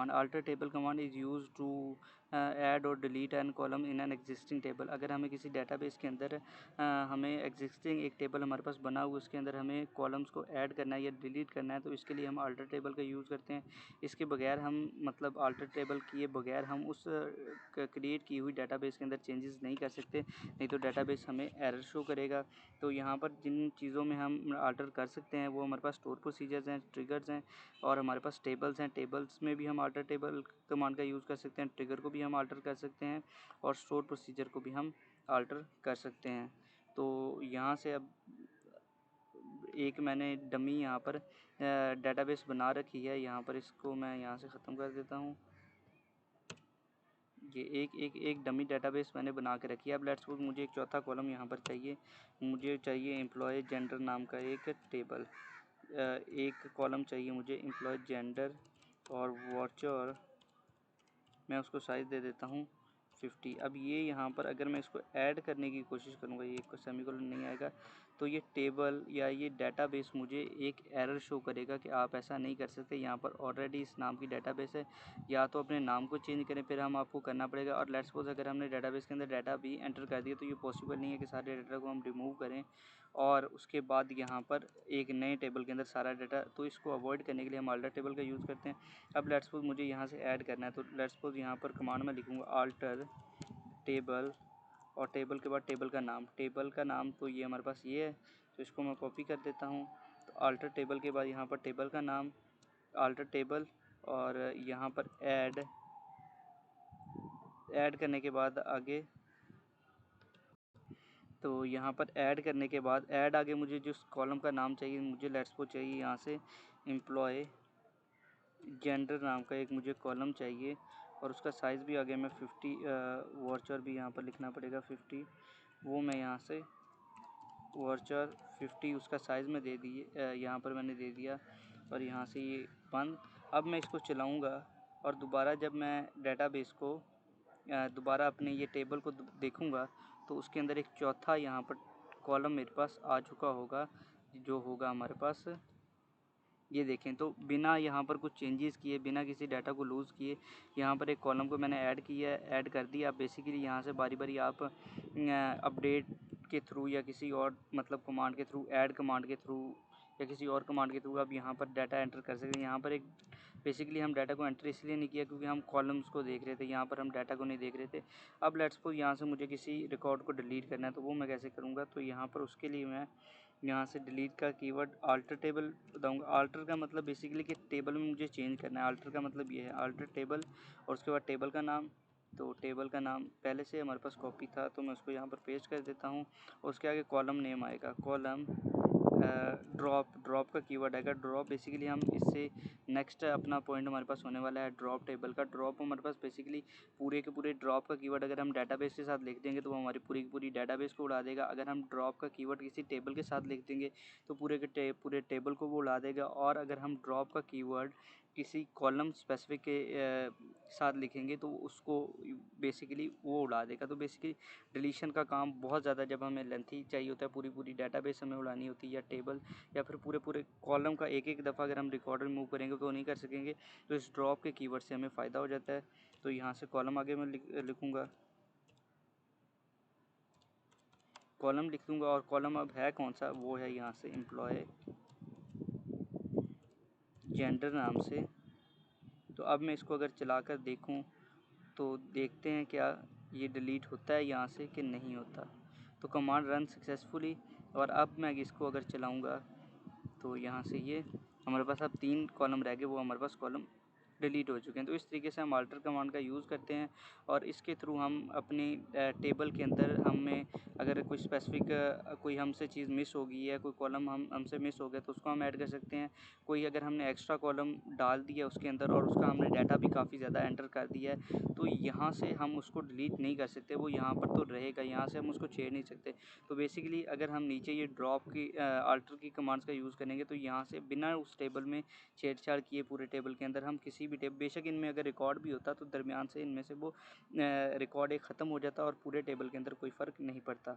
Alter table command is use to add और delete an column in an existing table. अगर हमें किसी database के अंदर हमें एग्जिस्टिंग एक टेबल हमारे पास बना हुआ उसके अंदर हमें कॉलम्स को ऐड करना है या डिलीट करना है, तो इसके लिए हम अल्टर टेबल का यूज़ करते हैं। इसके बगैर हम मतलब अल्टर टेबल किए बगैर हम उस क्रिएट की हुई डेटाबेस के अंदर चेंजेस नहीं कर सकते, नहीं तो डेटाबेस हमें एरर शो करेगा। तो यहाँ पर जिन चीज़ों में हम अल्टर कर सकते हैं वो हमारे पास स्टोर प्रोसीजर्स हैं, ट्रिगर्स हैं और हमारे पास टेबल्स हैं। टेबल्स में भी हम अल्टर टेबल कमांड का यूज़ कर सकते हैं, ट्रिगर को भी हम अल्टर कर सकते हैं और स्टोर प्रोसीजर को भी हम अल्टर कर सकते हैं। तो यहाँ से अब एक मैंने डमी यहाँ पर डेटाबेस बना रखी है, यहाँ पर इसको मैं यहाँ से ख़त्म कर देता हूँ। ये एक डमी डेटाबेस मैंने बना के रखी है। अब लेट्स सपोज मुझे एक चौथा कॉलम यहाँ पर चाहिए, मुझे चाहिए एम्प्लॉय जेंडर नाम का एक टेबल, एक कॉलम चाहिए मुझे एम्प्लॉय जेंडर और वाचर, मैं उसको साइज़ दे देता हूँ 50। अब ये यहाँ पर अगर मैं इसको ऐड करने की कोशिश करूँगा, ये सेमीकोलन नहीं आएगा, तो ये टेबल या ये डेटाबेस मुझे एक एरर शो करेगा कि आप ऐसा नहीं कर सकते, यहाँ पर ऑलरेडी इस नाम की डेटाबेस है, या तो अपने नाम को चेंज करें फिर हम आपको करना पड़ेगा। और लेट्स सपोज अगर हमने डेटाबेस के अंदर डाटा भी एंटर कर दिया तो ये पॉसिबल नहीं है कि सारे डाटा को हम रिमूव करें और उसके बाद यहाँ पर एक नए टेबल के अंदर सारा डाटा, तो इसको अवॉइड करने के लिए हम अल्टर टेबल का यूज़ करते हैं। अब लेट्स सपोज मुझे यहाँ से ऐड करना है, तो लेट्स सपोज यहाँ पर कमांड में लिखूँगा अल्टर टेबल और टेबल के बाद टेबल का नाम तो ये हमारे पास ये है, तो इसको मैं कॉपी कर देता हूँ। तो अल्टर टेबल के बाद यहाँ पर टेबल का नाम अल्टर टेबल और यहाँ पर ऐड करने के बाद आगे, तो यहाँ पर ऐड करने के बाद ऐड आगे मुझे जिस कॉलम का नाम चाहिए, मुझे लेट्स सपोज चाहिए यहाँ से एम्प्लॉय जेंडर नाम का एक मुझे कॉलम चाहिए और उसका साइज़ भी आगे मैं 50 वाचर भी यहाँ पर लिखना पड़ेगा 50, वो मैं यहाँ से वाचर 50 उसका साइज़ में दे दिए, यहाँ पर मैंने दे दिया और यहाँ से ये बंद। अब मैं इसको चलाऊँगा और दोबारा जब मैं डेटाबेस को दोबारा अपने ये टेबल को देखूँगा तो उसके अंदर एक चौथा यहाँ पर कॉलम मेरे पास आ चुका होगा, जो होगा हमारे पास, ये देखें। तो बिना यहाँ पर कुछ चेंजेस किए, बिना किसी डाटा को लूज़ किए, यहाँ पर एक कॉलम को मैंने ऐड किया, ऐड कर दिया। अब बेसिकली यहाँ से बारी बारी आप अपडेट के थ्रू या किसी और मतलब कमांड के थ्रू, ऐड कमांड के थ्रू या किसी और कमांड के थ्रू आप यहाँ पर डाटा एंटर कर सकते हैं। यहाँ पर एक बेसिकली हम डाटा को एंटर इसलिए नहीं किया क्योंकि हम कॉलम्स को देख रहे थे, यहाँ पर हम डाटा को नहीं देख रहे थे। अब लेट्स सपोज यहाँ से मुझे किसी रिकॉर्ड को डिलीट करना है, तो वो मैं कैसे करूँगा, तो यहाँ पर उसके लिए मैं यहाँ से डिलीट का कीवर्ड अल्टर टेबल बताऊँगा। अल्टर का मतलब बेसिकली कि टेबल में मुझे चेंज करना है, अल्टर का मतलब ये है अल्टर टेबल और उसके बाद टेबल का नाम। तो टेबल का नाम पहले से हमारे पास कॉपी था तो मैं उसको यहाँ पर पेस्ट कर देता हूँ। उसके आगे कॉलम नेम आएगा, कॉलम ड्रॉप का कीवर्ड आएगा। ड्रॉप बेसिकली हम इससे नेक्स्ट अपना पॉइंट हमारे पास होने वाला है ड्रॉप टेबल का। ड्रॉप हमारे पास बेसिकली पूरे के पूरे ड्रॉप का कीवर्ड अगर हम डाटाबेस के साथ लिख देंगे तो वो हमारी पूरी की पूरी डाटाबेस को उड़ा देगा। अगर हम ड्रॉप का कीवर्ड किसी टेबल के साथ लिख देंगे तो पूरे के पूरे टेबल को वो उड़ा देगा। और अगर हम ड्रॉप का कीवर्ड किसी कॉलम स्पेसिफिक के साथ लिखेंगे तो उसको बेसिकली वो उड़ा देगा। तो बेसिकली डिलीशन का काम बहुत ज़्यादा जब हमें लेंथी चाहिए होता है, पूरी पूरी डाटाबेस हमें उड़ानी होती है या टेबल या फिर पूरे पूरे कॉलम का एक एक दफ़ा अगर हम रिकॉर्ड रिमूव करेंगे तो नहीं कर सकेंगे। तो इस ड्रॉप के कीवर्ड से हमें फ़ायदा हो जाता है। तो यहाँ से कॉलम आगे मैं लिखूँगा, कॉलम लिख दूँगा और कॉलम अब है कौन सा, वो है यहाँ से एम्प्लॉय जेंडर नाम से। तो अब मैं इसको अगर चला कर देखूँ तो देखते हैं क्या ये डिलीट होता है यहाँ से कि नहीं होता। तो कमांड रन सक्सेसफुली। और अब मैं इसको अगर चलाऊँगा तो यहाँ से ये हमारे पास अब 3 कॉलम रह गए, वो हमारे पास कॉलम डिलीट हो चुके हैं। तो इस तरीके से हम अल्टर कमांड का यूज़ करते हैं और इसके थ्रू हम अपनी टेबल के अंदर हमें अगर कोई स्पेसिफिक कोई हमसे चीज़ मिस हो गई है, कोई कॉलम हमसे मिस हो गया तो उसको हम ऐड कर सकते हैं। कोई अगर हमने एक्स्ट्रा कॉलम डाल दिया उसके अंदर और उसका हमने डाटा भी काफ़ी ज़्यादा एंटर कर दिया है तो यहाँ से हम उसको डिलीट नहीं कर सकते, वो यहाँ पर तो रहेगा, यहाँ से हम उसको छेड़ नहीं सकते। तो बेसिकली अगर हम नीचे ये ड्रॉप की अल्टर की कमांड्स का यूज़ करेंगे तो यहाँ से बिना उस टेबल में छेड़छाड़ किए पूरे टेबल के अंदर हम किसी भी टेबल, बेशक इनमें अगर रिकॉर्ड भी होता तो दरमियान से इनमें से वो रिकॉर्ड एक ख़त्म हो जाता और पूरे टेबल के अंदर कोई फ़र्क नहीं पड़ता।